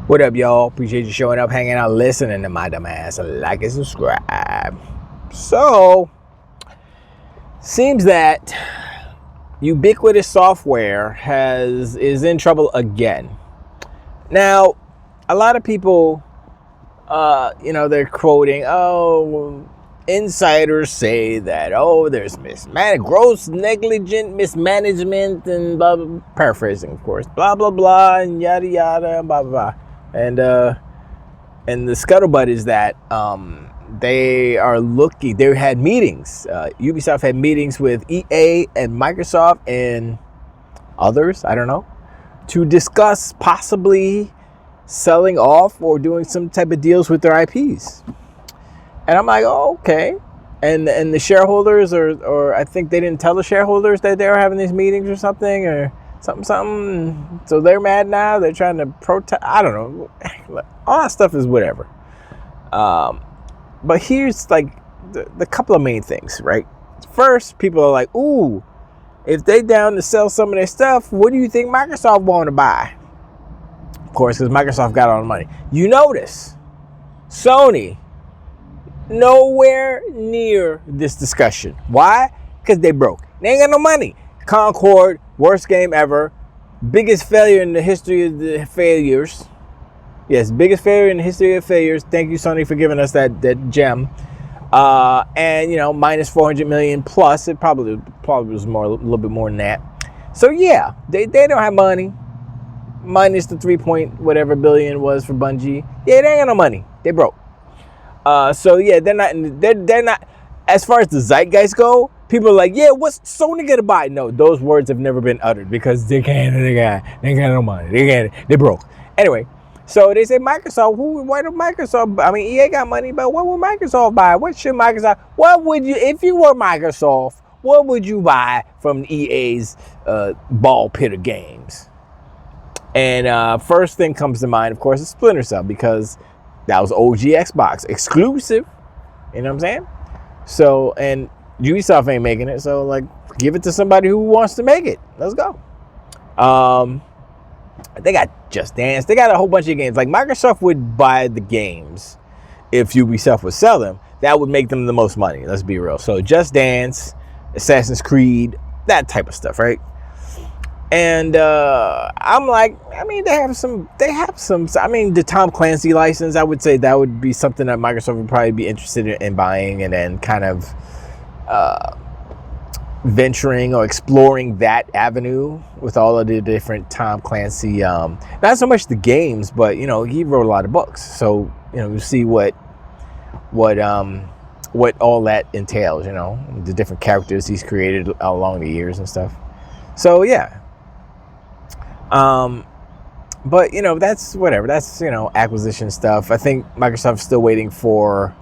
What up, y'all? Appreciate you showing up, hanging out, listening to my dumb ass. Like and subscribe. So, seems that ubiquitous software is in trouble again. Now, a lot of people, they're quoting, insiders say that, there's gross negligent mismanagement and blah, blah, paraphrasing, of course, blah, blah, blah, and yada, yada, and blah, blah, blah. And the scuttlebutt is that they had meetings. Ubisoft had meetings with EA and Microsoft and others, I don't know, to discuss possibly selling off or doing some type of deals with their IPs. And I'm like, okay. And the shareholders, or I think they didn't tell the shareholders that they were having these meetings or something, or something. So they're mad now. They're trying to protest. I don't know. All that stuff is whatever. But here's like the couple of main things, right? First, people are like, ooh, if they down to sell some of their stuff, what do you think Microsoft want to buy? Of course, because Microsoft got all the money. You notice, Sony, nowhere near this discussion. Why? Because they broke. They ain't got no money. Concord, worst game ever. Biggest failure in the history of the failures. Yes, biggest failure in the history of failures. Thank you, Sony, for giving us that gem. And, minus 400 million plus. It probably was a little bit more than that. So, yeah, they don't have money. Minus the 3 point whatever billion was for Bungie. Yeah, they ain't got no money. They broke. So yeah, they're not. As far as the zeitgeist go, people are like, yeah, what's Sony gonna buy? No, those words have never been uttered because they got no money. They broke. Anyway, so they say Microsoft. Why do Microsoft? I mean, EA got money, but what would Microsoft buy? What should Microsoft? What would you, if you were Microsoft? What would you buy from EA's ball pit of games? And first thing comes to mind, of course, is Splinter Cell, because that was OG Xbox exclusive. You know what I'm saying? So, and Ubisoft ain't making it. So, like, give it to somebody who wants to make it. Let's go. They got Just Dance. They got a whole bunch of games. Like, Microsoft would buy the games if Ubisoft would sell them. That would make them the most money. Let's be real. So, Just Dance, Assassin's Creed, that type of stuff, right? And I'm like, I mean, they have some, I mean, the Tom Clancy license, I would say that would be something that Microsoft would probably be interested in buying, and then kind of venturing or exploring that avenue with all of the different Tom Clancy, not so much the games, but, he wrote a lot of books. So, you see what all that entails, the different characters he's created along the years and stuff. So, yeah. But that's whatever. That's acquisition stuff. I think Microsoft's still waiting for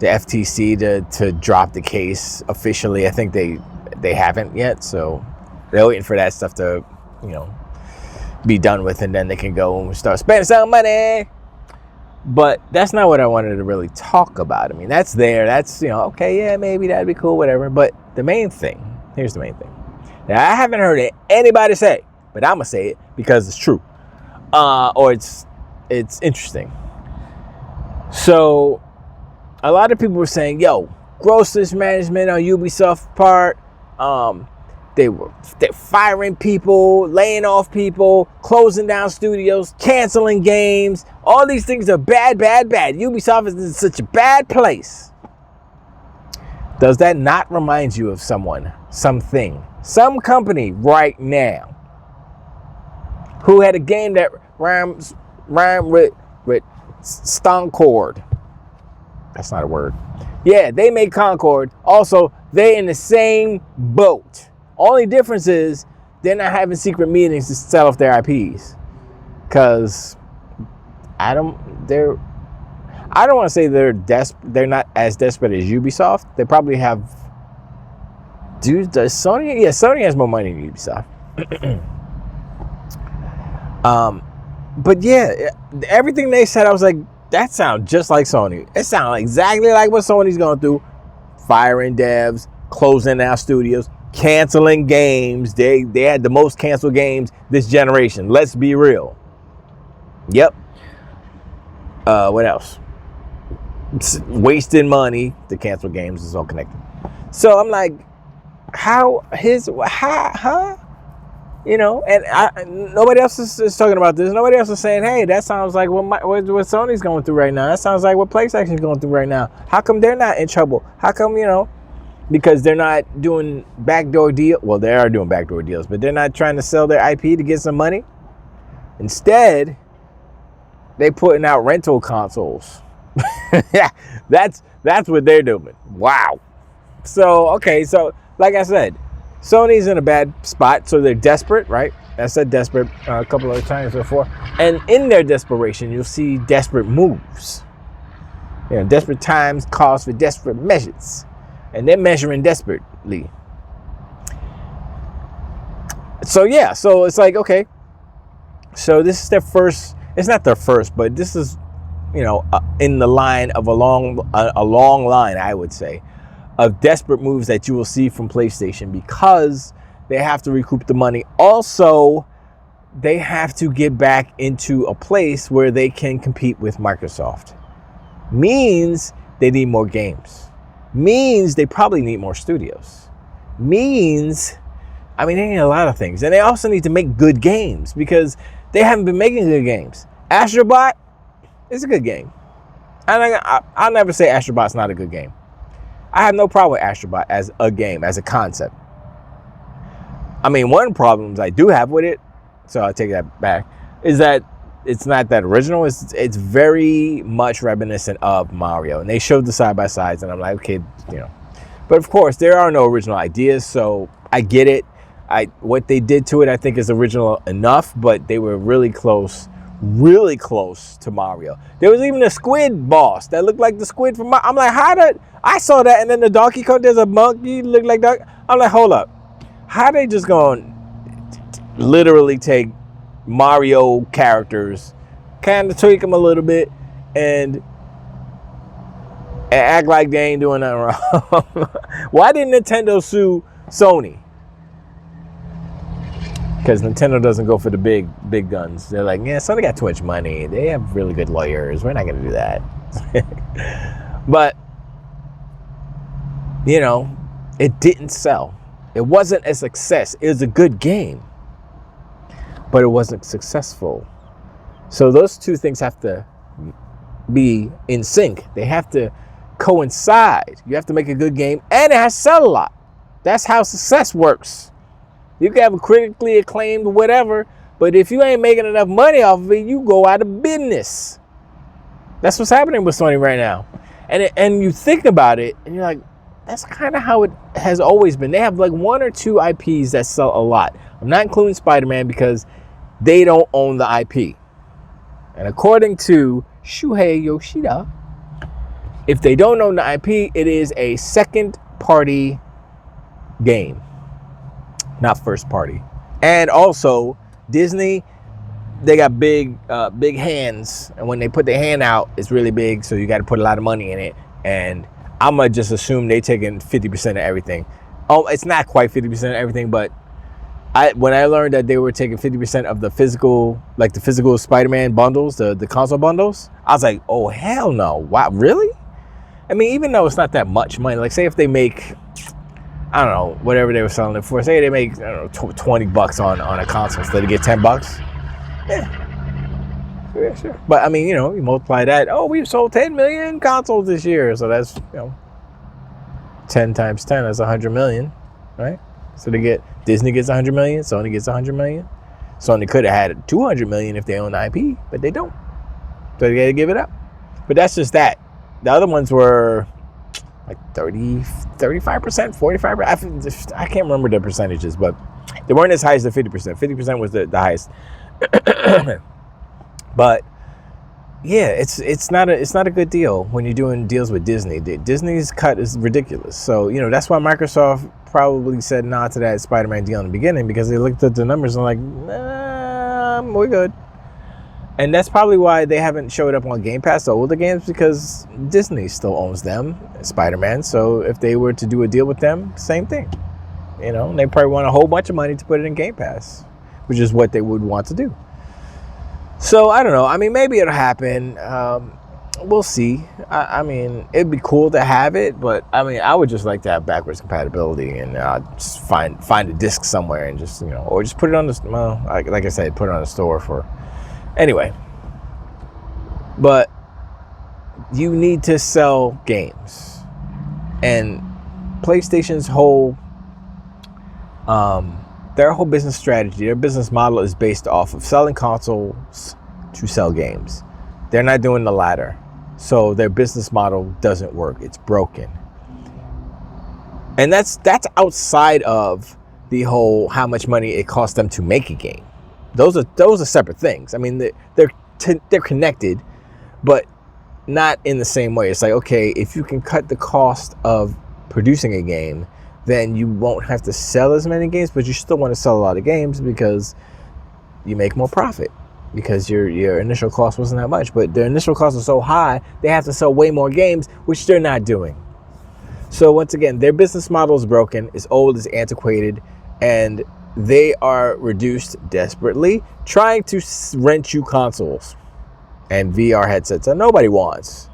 the FTC to drop the case officially. I think they haven't yet, so they're waiting for that stuff to be done with, and then they can go and start spending some money. But that's not what I wanted to really talk about. I mean, that's there. That's okay, yeah, maybe that'd be cool, whatever. But the main thing. Here's the main thing. Now, I haven't heard anybody say, but I'm gonna say it because it's true, or it's interesting. So, a lot of people were saying, "Yo, gross mismanagement on Ubisoft's part. They're firing people, laying off people, closing down studios, canceling games. All these things are bad, bad, bad. Ubisoft is in such a bad place." Does that not remind you of someone, something, some company right now who had a game that rhymed with Concord? That's not a word. Yeah, they made Concord. Also, they're in the same boat. Only difference is they're not having secret meetings to sell off their IPs. Because I don't want to say they're not as desperate as Ubisoft. They probably have. Does Sony? Yeah, Sony has more money than Ubisoft. But yeah, everything they said, I was like, that sounds just like Sony. It sounds exactly like what Sony's going through. Firing devs, closing down studios, canceling games. They had the most canceled games this generation. Let's be real. Yep. What else? Wasting money to cancel games is all connected. So I'm like, how? You know, and nobody else is talking about this. Nobody else is saying, hey, that sounds like what Sony's going through right now. That sounds like what PlayStation's going through right now. How come they're not in trouble? How come, you know, because they're not doing backdoor deals. Well, they are doing backdoor deals, but they're not trying to sell their IP to get some money. Instead, they putting out rental consoles. Yeah, that's what they're doing. Wow. So, okay, so like I said, Sony's in a bad spot, so they're desperate, right? I said desperate a couple of times before. And in their desperation, you'll see desperate moves. You know, desperate times calls for desperate measures. And they're measuring desperately. So, yeah, so it's like, okay. So this is their first, it's not their first, but this is, you know, in the line of a long line, I would say, of desperate moves that you will see from PlayStation because they have to recoup the money. Also, they have to get back into a place where they can compete with Microsoft. Means they need more games. Means they probably need more studios. Means, I mean, they need a lot of things. And they also need to make good games because they haven't been making good games. Astrobot is a good game. I'll never say Astrobot's not a good game. I have no problem with Astrobot as a game, as a concept. I mean, one of the problems I do have with it, so I'll take that back, is that it's not that original. It's very much reminiscent of Mario. And they showed the side-by-sides, and I'm like, okay, you know. But, of course, there are no original ideas, so I get it. What they did to it, I think, is original enough, but they were really close to Mario. There was even a squid boss that looked like the squid from Mario. I'm like, how did... I saw that, and then the Donkey Kong, there's a monkey look like that. I'm like, hold up. How they just going to literally take Mario characters, kind of tweak them a little bit, and act like they ain't doing nothing wrong? Why didn't Nintendo sue Sony? Because Nintendo doesn't go for the big guns. They're like, yeah, Sony got too much money. They have really good lawyers. We're not going to do that. But, you know, it didn't sell. It wasn't a success. It was a good game. But it wasn't successful. So those two things have to be in sync. They have to coincide. You have to make a good game, and it has to sell a lot. That's how success works. You can have a critically acclaimed whatever, but if you ain't making enough money off of it, you go out of business. That's what's happening with Sony right now. And you think about it, and you're like, that's kind of how it has always been. They have like one or two IPs that sell a lot. I'm not including Spider-Man because they don't own the IP. And according to Shuhei Yoshida, if they don't own the IP, it is a second-party game, not first party. And also, Disney, they got big hands, and when they put their hand out, it's really big, so you got to put a lot of money in it. And I'm gonna just assume they taking 50% of everything. Oh, it's not quite 50% of everything, but when I learned that they were taking 50% of the physical Spider-Man bundles, the console bundles, I was like, oh hell no! Wow, really? I mean, even though it's not that much money, like say if they make, I don't know, whatever they were selling it for. Say they make, I don't know, $20 on a console, so they get $10. Yeah, sure. But I mean, you know, you multiply that. Oh, we've sold 10 million consoles this year, so that's, you know, 10 times 10. That's 100 million, right? So Disney gets 100 million, Sony gets 100 million. Sony could have had 200 million if they own the IP, but they don't. So they got to give it up. But that's just that. The other ones were like 35%, 45%. I can't remember the percentages, but they weren't as high as the 50%. 50% was the highest. But yeah, it's not a good deal when you're doing deals with Disney. Disney's cut is ridiculous. So, you know, that's why Microsoft probably said nah to that Spider-Man deal in the beginning, because they looked at the numbers and like, nah, we're good. And that's probably why they haven't showed up on Game Pass, the older games, because Disney still owns them, Spider-Man. So if they were to do a deal with them, same thing. You know, they probably want a whole bunch of money to put it in Game Pass, which is what they would want to do. So I don't know. I mean, maybe it'll happen. We'll see. I mean, it'd be cool to have it, but I mean, I would just like to have backwards compatibility and just find a disc somewhere and just, or just put it on the, well, like I said, put it on the store for, anyway. But you need to sell games, and PlayStation's whole, their whole business strategy, their business model is based off of selling consoles to sell games. They're not doing the latter. So their business model doesn't work. It's broken. And that's outside of the whole how much money it costs them to make a game. Those are separate things. I mean, they're connected, but not in the same way. It's like, okay, if you can cut the cost of producing a game, then you won't have to sell as many games, but you still want to sell a lot of games because you make more profit. Because your initial cost wasn't that much, but their initial cost was so high, they have to sell way more games, which they're not doing. So once again, their business model is broken, it's old, it's antiquated, and they are reduced desperately trying to rent you consoles and VR headsets that nobody wants.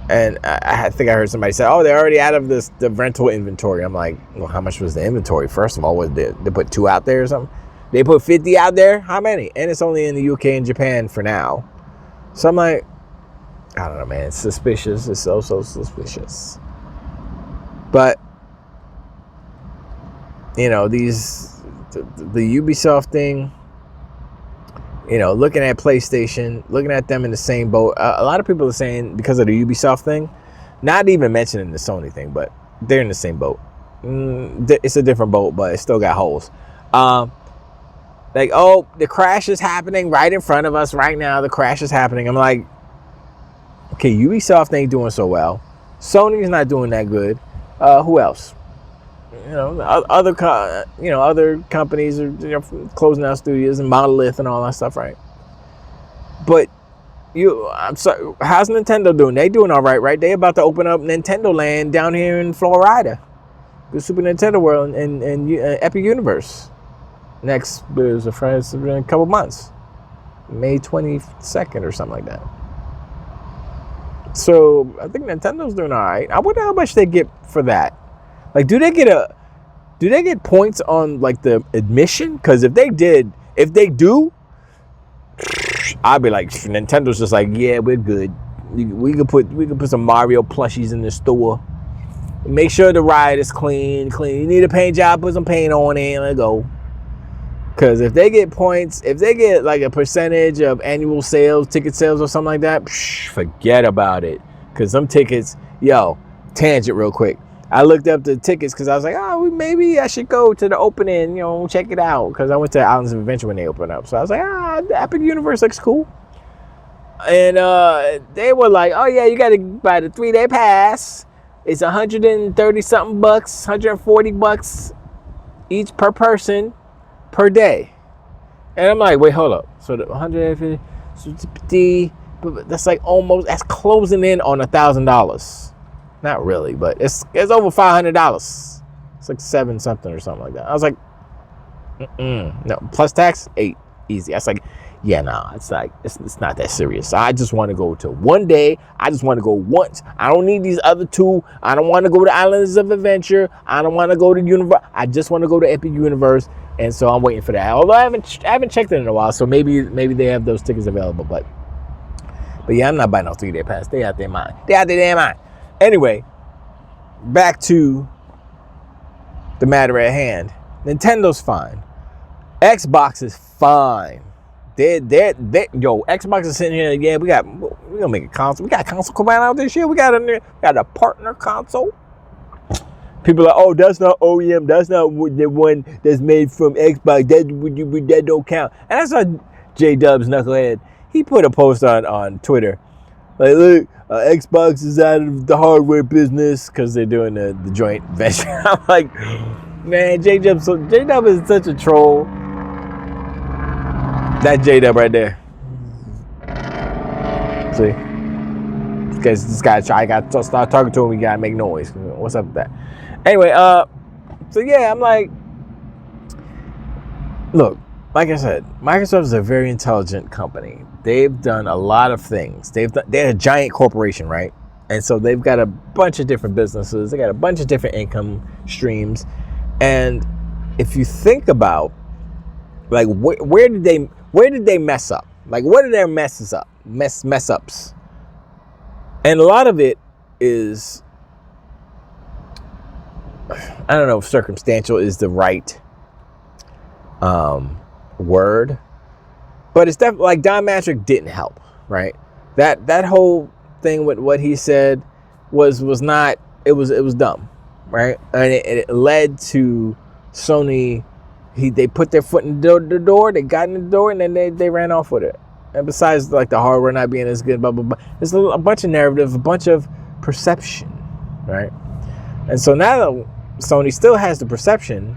And I think I heard somebody say, oh, they're already out of the rental inventory. I'm like, well, how much was the inventory? First of all, was they put 2 out there or something? They put 50 out there? How many? And it's only in the UK and Japan for now. So I'm like, I don't know, man. It's suspicious. It's so suspicious. But, the Ubisoft thing, looking at PlayStation, looking at them in the same boat. A lot of people are saying because of the Ubisoft thing, not even mentioning the Sony thing, but they're in the same boat. It's a different boat, but it still got holes. Like, oh, the crash is happening right in front of us right now. The crash is happening. I'm like, okay, Ubisoft ain't doing so well. Sony's not doing that good. Who else? Other companies are closing down studios and Monolith and all that stuff, right? But I'm sorry, how's Nintendo doing? They doing all right? They about to open up Nintendo Land down here in Florida, the Super Nintendo World and Epic Universe. Next is in a couple months, May 22nd or something like that. So I think Nintendo's doing all right. I wonder how much they get for that. Like, do they get points on like the admission? Because if they do, I'd be like, Nintendo's just like, yeah, we're good. We could put some Mario plushies in the store. Make sure the ride is clean. You need a paint job, put some paint on it, and let go. Because if they get points, if they get like a percentage of annual sales, ticket sales or something like that, forget about it. Because some tickets, tangent real quick. I looked up the tickets because I was like, oh, maybe I should go to the opening, check it out. Because I went to Islands of Adventure when they opened up. So I was like, the Epic Universe looks cool. And they were like, oh yeah, you got to buy the 3-day pass. It's $130 something bucks, $140 each per person. Per day. And I'm like, wait, hold up. So the 150, that's like that's closing in on $1,000. Not really, but it's over $500. It's like 7 something or something like that. I was like, no, plus tax, 8, easy. I was like, yeah, nah, it's like, it's not that serious. I just want to go to one day. I just want to go once. I don't need these other 2. I don't want to go to Islands of Adventure. I don't want to go to Universe. I just want to go to Epic Universe. And so I'm waiting for that. Although I haven't checked it in a while, so maybe they have those tickets available. But yeah, I'm not buying no 3-day pass. They out their mind. Anyway, back to the matter at hand. Nintendo's fine. Xbox is fine. Xbox is sitting here. Yeah, we're gonna make a console. We got a console coming out this year. We got a partner console. People are like, oh, that's not OEM. That's not the one that's made from Xbox. That don't count. And that's why J-Dubs knucklehead. He put a post on Twitter. Like, look, Xbox is out of the hardware business because they're doing the joint venture. I'm like, man, J-Dub is such a troll. That J-Dub right there. See? Because this guy, I got to start talking to him. We got to make noise. What's up with that? Anyway, so yeah, I'm like, look, like I said, Microsoft is a very intelligent company. They've done a lot of things. They're a giant corporation, right? And so they've got a bunch of different businesses. They got a bunch of different income streams. And if you think about, like, where did they mess up? Like, what are their mess ups? And a lot of it is, I don't know if circumstantial is the right word, but it's definitely like Don Matrick didn't help, right? That whole thing with what he said was not, it was dumb, right? And it led to Sony. They put their foot in the door, they got in the door, and then they ran off with it. And besides, like, the hardware not being as good, blah blah blah, there's a bunch of narrative, a bunch of perception, right? And so now that Sony still has the perception,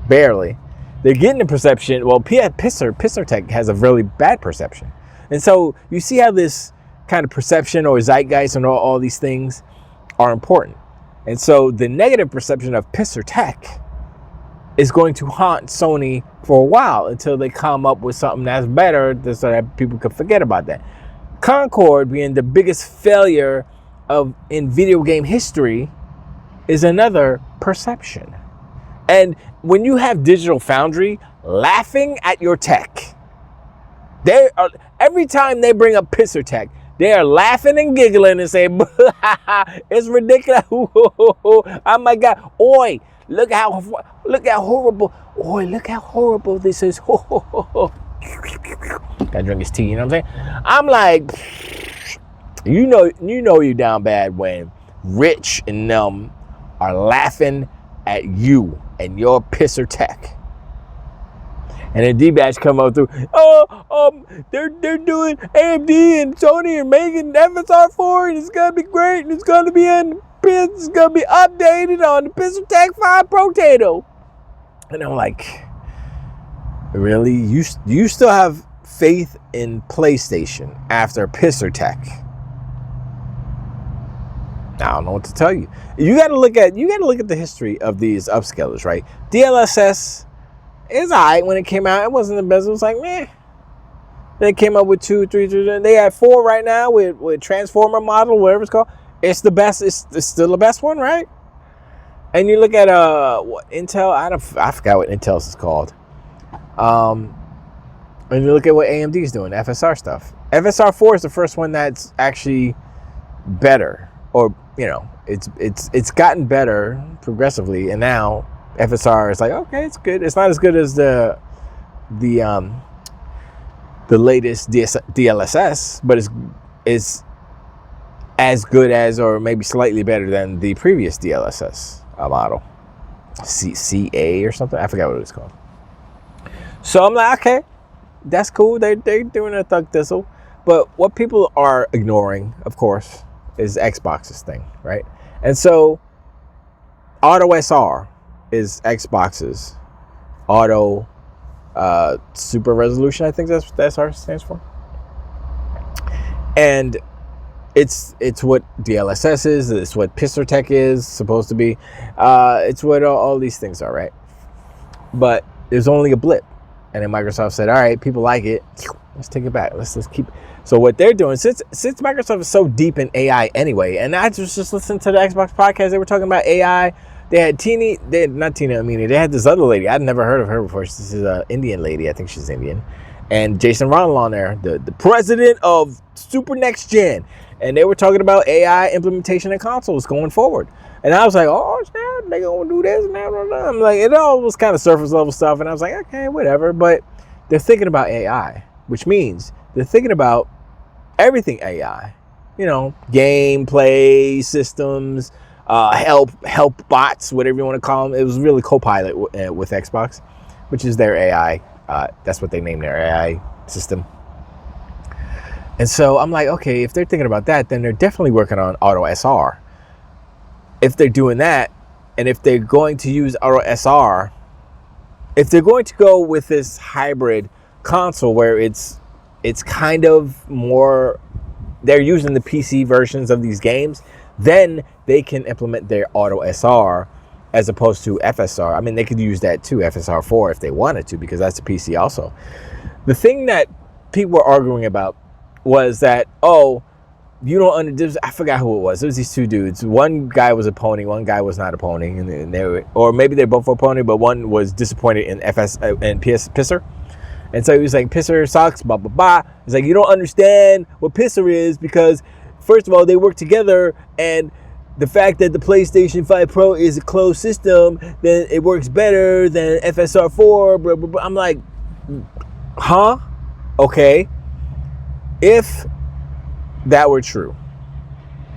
barely, they're getting the perception. Well, Pisser Tech has a really bad perception. And so you see how this kind of perception or zeitgeist and all these things are important. And so the negative perception of Pisser Tech is going to haunt Sony for a while until they come up with something that's better so that people can forget about that. Concord being the biggest failure in video game history is another perception. And when you have Digital Foundry laughing at your tech, every time they bring up Pisser Tech, they are laughing and giggling and saying, it's ridiculous. Oh my God. Oi, look how horrible. Oi, look how horrible this is. Gotta drink his tea, you know what I'm saying? I'm like, you know you're down bad when Rich and them are laughing at you and your Pisser Tech. And then D-Batch come up through, they're doing AMD and Sony and making FSR4, and it's gonna be great, and it's gonna be updated on the Pisser Tech 5 Potato. And I'm like, really? You still have faith in PlayStation after Pisser Tech? I don't know what to tell you. You got to look at the history of these upscalers, right? DLSS is alright when it came out. It wasn't the best. It was like, meh. They came up with 2, 3. They have 4 right now with Transformer model, whatever it's called. It's the best. It's still the best one, right? And you look at Intel. I forgot what Intel's is called. And you look at what AMD is doing, FSR stuff. FSR4 is the first one that's actually better, or it's gotten better progressively, and now FSR is like, okay, it's good. It's not as good as the latest DLSS, but it's as good as, or maybe slightly better than the previous DLSS model, CA or something. I forgot what it was called. So I'm like, okay, that's cool. They're doing a thug thistle, but what people are ignoring, of course, is Xbox's thing, right? And so Auto SR is Xbox's auto super resolution. I think that's what SR stands for. And it's what DLSS is. It's what Pisser Tech is supposed to be. It's what all these things are, right? But there's only a blip. And then Microsoft said, all right, people like it. Let's take it back. Let's keep it. So what they're doing, since Microsoft is so deep in AI anyway, and I just listened to the Xbox podcast, they were talking about AI. They had not Tina Amini, they had this other lady. I'd never heard of her before. This is an Indian lady. I think she's Indian. And Jason Ronald on there, the president of Super Next Gen. And they were talking about AI implementation in consoles going forward. And I was like, oh, snap, they gonna do this now. I'm like, it all was kind of surface level stuff. And I was like, okay, whatever. But they're thinking about AI, which means they're thinking about everything AI. Gameplay systems, help bots, whatever you want to call them. It was really Copilot with Xbox, which is their AI. That's what they named their AI system. And so I'm like, okay, if they're thinking about that, then they're definitely working on Auto SR. If they're doing that, and if they're going to use Auto SR, if they're going to go with this hybrid console where it's kind of more, they're using the PC versions of these games, then they can implement their Auto SR as opposed to FSR. I mean, they could use that too, FSR4, if they wanted to, because that's a PC also. The thing that people were arguing about was that, oh, you don't understand. I forgot who it was. It was these two dudes. One guy was a pony, one guy was not a pony, and they were, or maybe they're both a pony, but one was disappointed in Pisser. And so he was like, Pisser sucks, blah, blah, blah. He's like, you don't understand what Pisser is, because first of all, they work together, and the fact that the PlayStation 5 Pro is a closed system, then it works better than FSR4, blah, blah, blah. I'm like, huh? Okay. If that were true,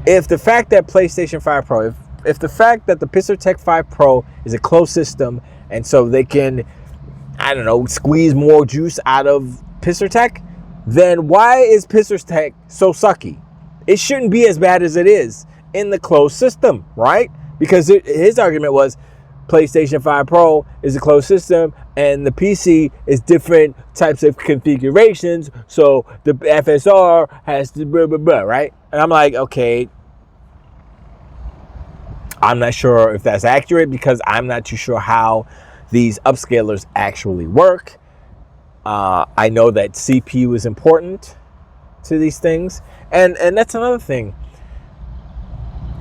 if the fact that PlayStation 5 Pro, if the fact that the Pisser Tech 5 Pro is a closed system, and so they can, I don't know, squeeze more juice out of Pisser Tech, then why is Pisser Tech so sucky? It shouldn't be as bad as it is in the closed system, right? Because his argument was PlayStation 5 Pro is a closed system and the PC is different types of configurations, so the FSR has to blah, blah, blah, right? And I'm like, okay, I'm not sure if that's accurate, because I'm not too sure how these upscalers actually work. I know that CPU is important to these things, and that's another thing.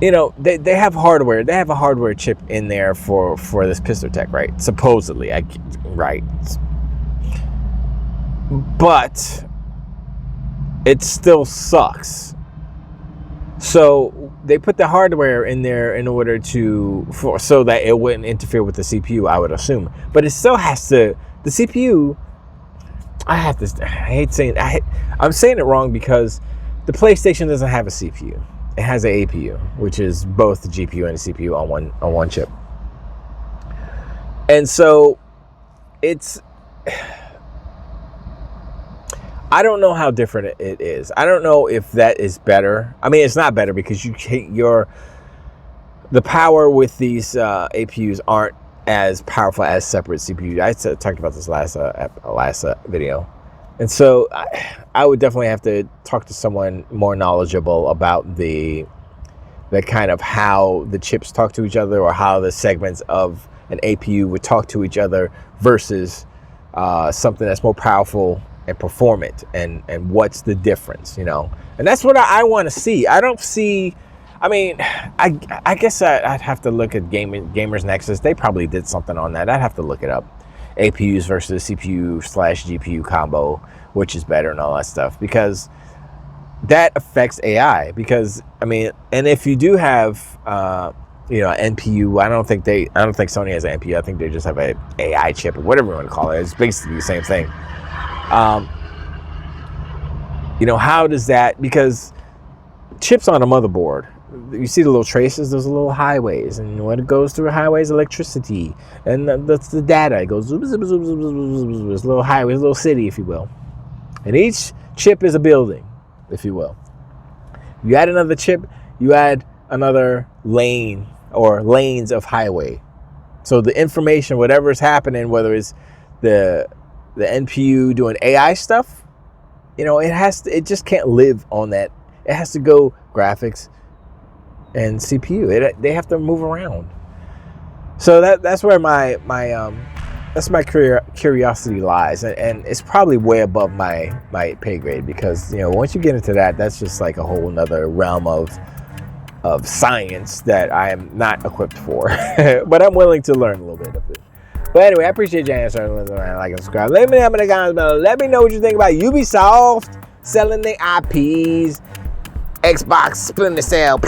You know, they have hardware. They have a hardware chip in there for this Pisser Tech, right? Supposedly, right. But it still sucks. So they put the hardware in there in order so that it wouldn't interfere with the CPU, I would assume. But it still has to. The CPU. I'm saying it wrong because the PlayStation doesn't have a CPU. It has an APU, which is both the GPU and the CPU on one chip. And so it's, I don't know how different it is. I don't know if that is better. I mean, it's not better because the power with these APUs aren't as powerful as separate CPUs. I talked about this last video. And so I would definitely have to talk to someone more knowledgeable about the kind of how the chips talk to each other, or how the segments of an APU would talk to each other versus something that's more powerful and performant, and what's the difference, you know? And that's what I want to see. I don't see, I mean, I guess I'd have to look at Gamers Nexus. They probably did something on that. I'd have to look it up. APUs versus CPU/GPU combo, which is better and all that stuff, because that affects AI. Because I mean, and if you do have NPU, I don't think Sony has an NPU. I think they just have a AI chip or whatever you want to call it. It's basically the same thing. How does that? Because chips on a motherboard, you see the little traces, those little highways, and when it goes through highways, electricity, and that's the data. It goes zoom, zoom, zoom, zoom, zoom, zoom, zoom. It's a little highway, a little city, if you will. And each chip is a building, if you will. You add another chip, you add another lane or lanes of highway. So the information, whatever is happening, whether it's the NPU doing AI stuff, it just can't live on that. It has to go graphics and CPU. They have to move around. So that's where my curiosity lies, and it's probably way above my pay grade, because once you get into that, that's just like a whole nother realm of science that I am not equipped for. But I'm willing to learn a little bit of it. But anyway, I appreciate your answer. Like and subscribe. Let me know in the comments below. Let me know what you think about Ubisoft selling their IPs. Xbox Splinter Cell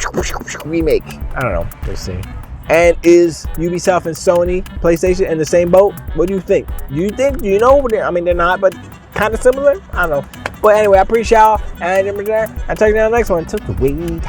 remake. I don't know. We'll see. And is Ubisoft and Sony, PlayStation in the same boat? What do you think? Do you know? I mean, they're not, but kind of similar. I don't know. But anyway, I appreciate y'all. And I'll talk to you on the next one. Took the wing.